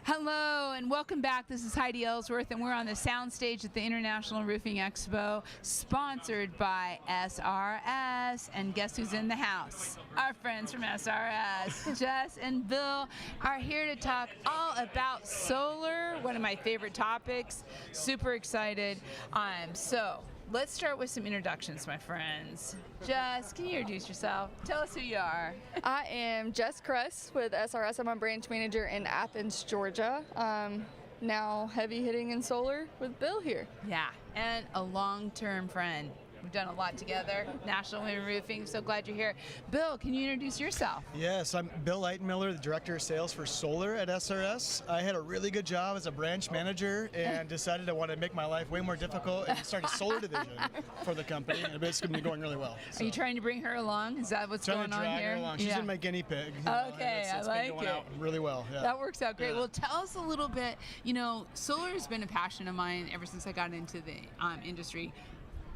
Hello and welcome back. This is Heidi Ellsworth and we're on the soundstage at the International Roofing Expo, sponsored by SRS. And guess who's in the house? Our friends from SRS. Jess and Bill are here to talk all about solar, one of my favorite topics. Super excited. So let's start with some introductions, my friends. Jess, can you introduce yourself? Tell us who you are. I am Jess Kress with SRS. I'm a branch manager in Athens, Georgia. Now heavy hitting in solar with Bill here. Yeah, and a long-term friend. We've done a lot together. National Women Roofing, so glad you're here. Bill, can you introduce yourself? Yes, I'm Bill Eitenmiller, the Director of Sales for Solar at SRS. I had a really good job as a branch manager and decided I wanted to make my life way more difficult and start a solar division for the company. And it's going to be going really well. So. Are you trying to bring her along? Is that what's going on here? Trying to drag her along. She's been my guinea pig. Okay, it's I been like going it. out really well. Yeah. That works out great. Yeah. Well, tell us a little bit. You know, solar has been a passion of mine ever since I got into the industry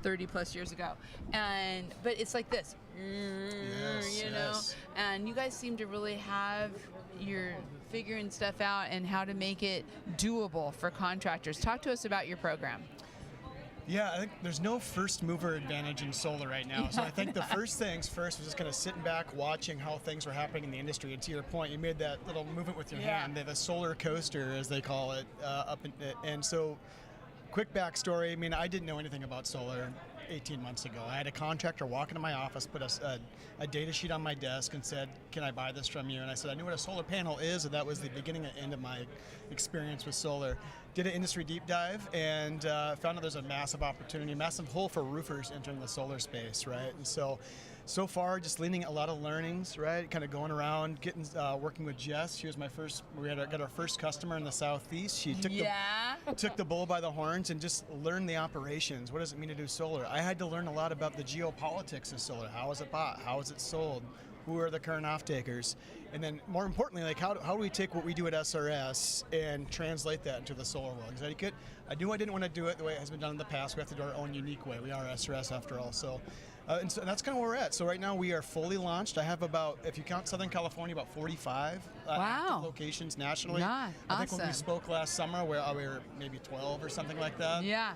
30 plus years ago, but it's like this, you know, and you guys seem to really have your figuring stuff out and how to make it doable for contractors. Talk to us about your program. Yeah, I think there's no first mover advantage in solar right now. So I think the first things first was just kind of sitting back, watching how things were happening in the industry. And to your point, you made that little movement with your hand, the solar coaster, as they call it, and so. Quick backstory, I mean, I didn't know anything about solar 18 months ago. I had a contractor walk into my office, put a data sheet on my desk and said, can I buy this from you? And I said, I knew what a solar panel is, and that was the beginning and end of my experience with solar. Did an industry deep dive and found out there's a massive opportunity, massive hole for roofers entering the solar space, right? And so far, just leaning a lot of learnings, right? Kind of going around, getting working with Jess. She was my first. Got our first customer in the Southeast. She took the bull by the horns and just learned the operations. What does it mean to do solar? I had to learn a lot about the geopolitics of solar. How is it bought? How is it sold? Who are the current off-takers? And then more importantly, like how do we take what we do at SRS and translate that into the solar world? Because I knew I didn't want to do it the way it has been done in the past. We have to do our own unique way. We are SRS after all. So that's kind of where we're at. So right now we are fully launched. I have about, if you count Southern California, about 45 active locations nationally. Yeah, I think when we spoke last summer, we were maybe 12 or something like that. Yeah.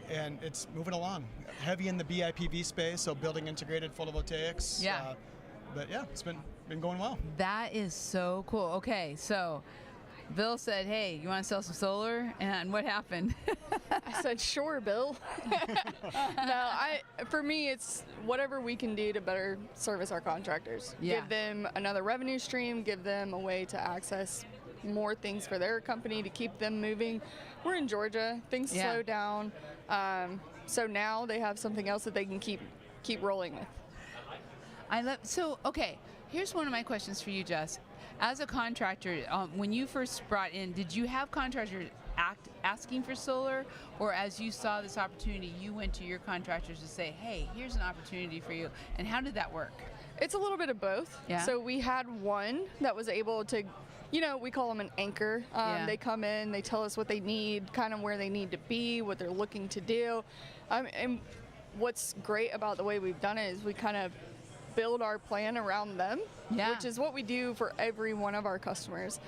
And it's moving along. Heavy in the BIPV space, so building integrated photovoltaics. Yeah. But yeah, it's been going well. That is so cool. Okay, so Bill said, hey, you want to sell some solar? And what happened? I said, sure, Bill. For me, it's whatever we can do to better service our contractors. Yeah. Give them another revenue stream, give them a way to access more things for their company to keep them moving. We're in Georgia, things slow down. So now they have something else that they can keep rolling with. Okay, here's one of my questions for you, Jess. As a contractor, when you first brought in, did you have contractors asking for solar, or as you saw this opportunity, you went to your contractors to say, hey, here's an opportunity for you, and how did that work? It's a little bit of both. Yeah. So we had one that was able to, we call them an anchor. They come in, they tell us what they need, kind of where they need to be, what they're looking to do. And what's great about the way we've done it is we kind of build our plan around them, which is what we do for every one of our customers.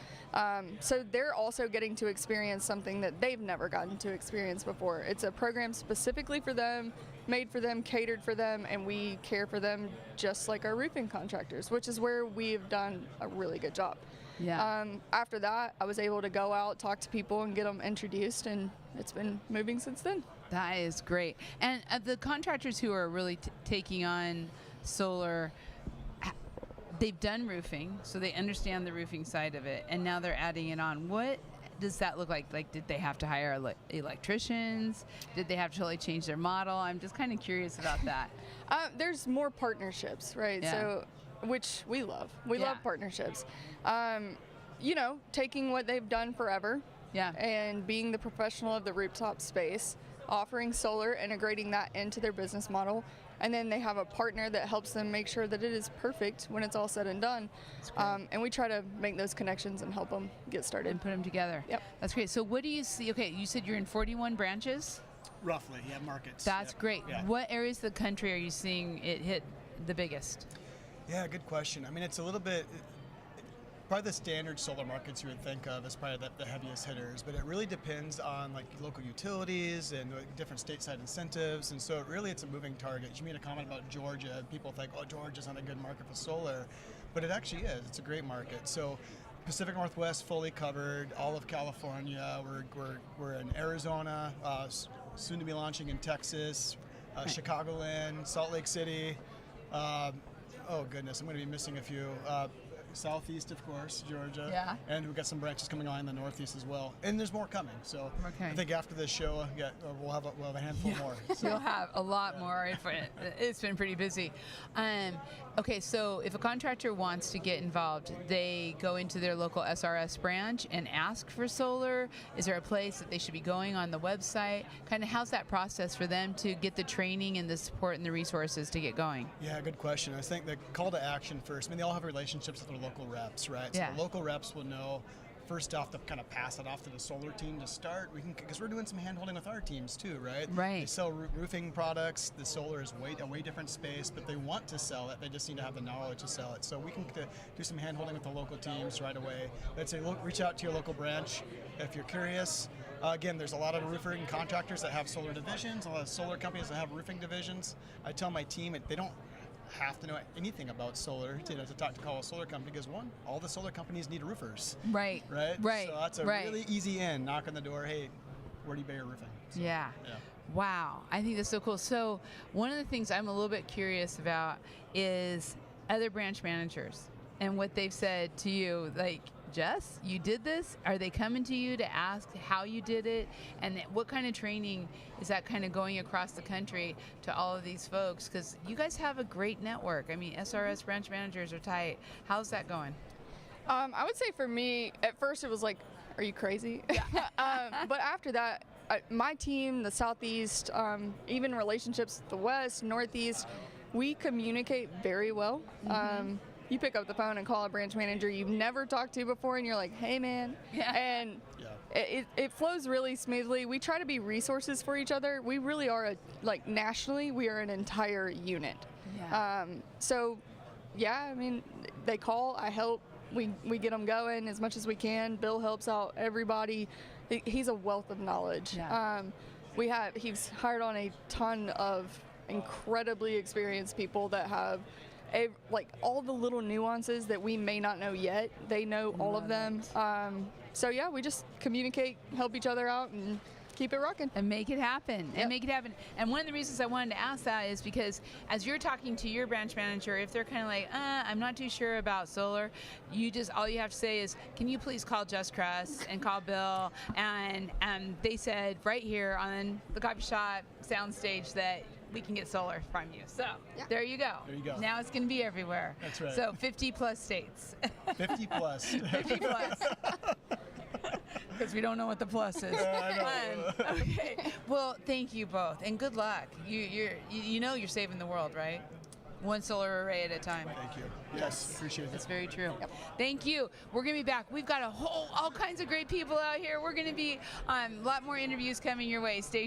So they're also getting to experience something that they've never gotten to experience before. It's a program specifically for them, made for them, catered for them, and we care for them just like our roofing contractors, which is where we've done a really good job. Yeah. After that, I was able to go out, talk to people, and get them introduced, and it's been moving since then. That is great. And the contractors who are really taking on solar, they've done roofing, so they understand the roofing side of it, and now they're adding it on. What does that look like? Like, did they have to hire electricians? Did they have to totally change their model? I'm just kind of curious about that. There's more partnerships, right? Yeah. So, which we love. We love partnerships. Taking what they've done forever and being the professional of the rooftop space, offering solar, integrating that into their business model, and then they have a partner that helps them make sure that it is perfect when it's all said and done. And we try to make those connections and help them get started. And put them together. Yep. That's great. So what do you see? Okay, you said you're in 41 branches? Roughly, markets. That's great. Yeah. What areas of the country are you seeing it hit the biggest? Yeah, good question. I mean, it's a little bit, probably the standard solar markets you would think of as probably the heaviest hitters, but it really depends on like local utilities and different stateside incentives, and so it's a moving target. You made a comment about Georgia. People think, oh, Georgia's not a good market for solar, but it actually is. It's a great market. So Pacific Northwest fully covered, all of California. We're in Arizona, soon to be launching in Texas, Chicagoland, Salt Lake City. Oh goodness, I'm going to be missing a few. Southeast, of course, Georgia. Yeah. And we've got some branches coming on in the Northeast as well. And there's more coming. So I think after this show, we'll have a handful more. So. You'll have a lot more. It's been pretty busy. Okay, so if a contractor wants to get involved, they go into their local SRS branch and ask for solar. Is there a place that they should be going on the website? Kind of how's that process for them to get the training and the support and the resources to get going? Yeah, good question. I think the call to action first. I mean, they all have relationships with their local reps, right? So the local reps will know first off to kind of pass it off to the solar team to start. Because we're doing some hand-holding with our teams too, right? Right. They sell roofing products. The solar is a way different space, but they want to sell it. They just need to have the knowledge to sell it. So we can do some hand-holding with the local teams right away. I'd say reach out to your local branch if you're curious. Again, there's a lot of roofing contractors that have solar divisions, a lot of solar companies that have roofing divisions. I tell my team they don't have to know anything about solar to call a solar company, because all the solar companies need roofers. Right. So that's a really easy in. Knock on the door. Hey, where do you buy your roofing? So, yeah. Wow. I think that's so cool. So one of the things I'm a little bit curious about is other branch managers and what they've said to you. Like, Jess, you did this? Are they coming to you to ask how you did it? And what kind of training is that kind of going across the country to all of these folks? Because you guys have a great network. I mean, SRS branch managers are tight. How's that going? I would say for me, at first it was like, are you crazy? Yeah. But after that, my team, the Southeast, even relationships with the West, Northeast, we communicate very well. Mm-hmm. You pick up the phone and call a branch manager you've never talked to before, and you're like, hey, man. Yeah. And it flows really smoothly. We try to be resources for each other. We really are, nationally, we are an entire unit. Yeah. I mean, they call, I help. We get them going as much as we can. Bill helps out everybody. He's a wealth of knowledge. Yeah. He's hired on a ton of incredibly experienced people that have all the little nuances that we may not know yet. They know all of them. We just communicate, help each other out, and keep it rocking. And make it happen. Yep. And one of the reasons I wanted to ask that is because as you're talking to your branch manager, if they're kind of like, I'm not too sure about solar, all you have to say is, can you please call Just Crust and call Bill? And they said right here on the coffee shop soundstage that we can get solar from you. So there you go. Now it's going to be everywhere. That's right. So 50 plus states. 50 plus. 50 plus. Because we don't know what the plus is. I know. Okay. Well, thank you both, and good luck. You're saving the world, right? One solar array at a time. Thank you. Yes, appreciate it. That's very true. Yep. Thank you. We're going to be back. We've got all kinds of great people out here. We're going to be a lot more interviews coming your way. Stay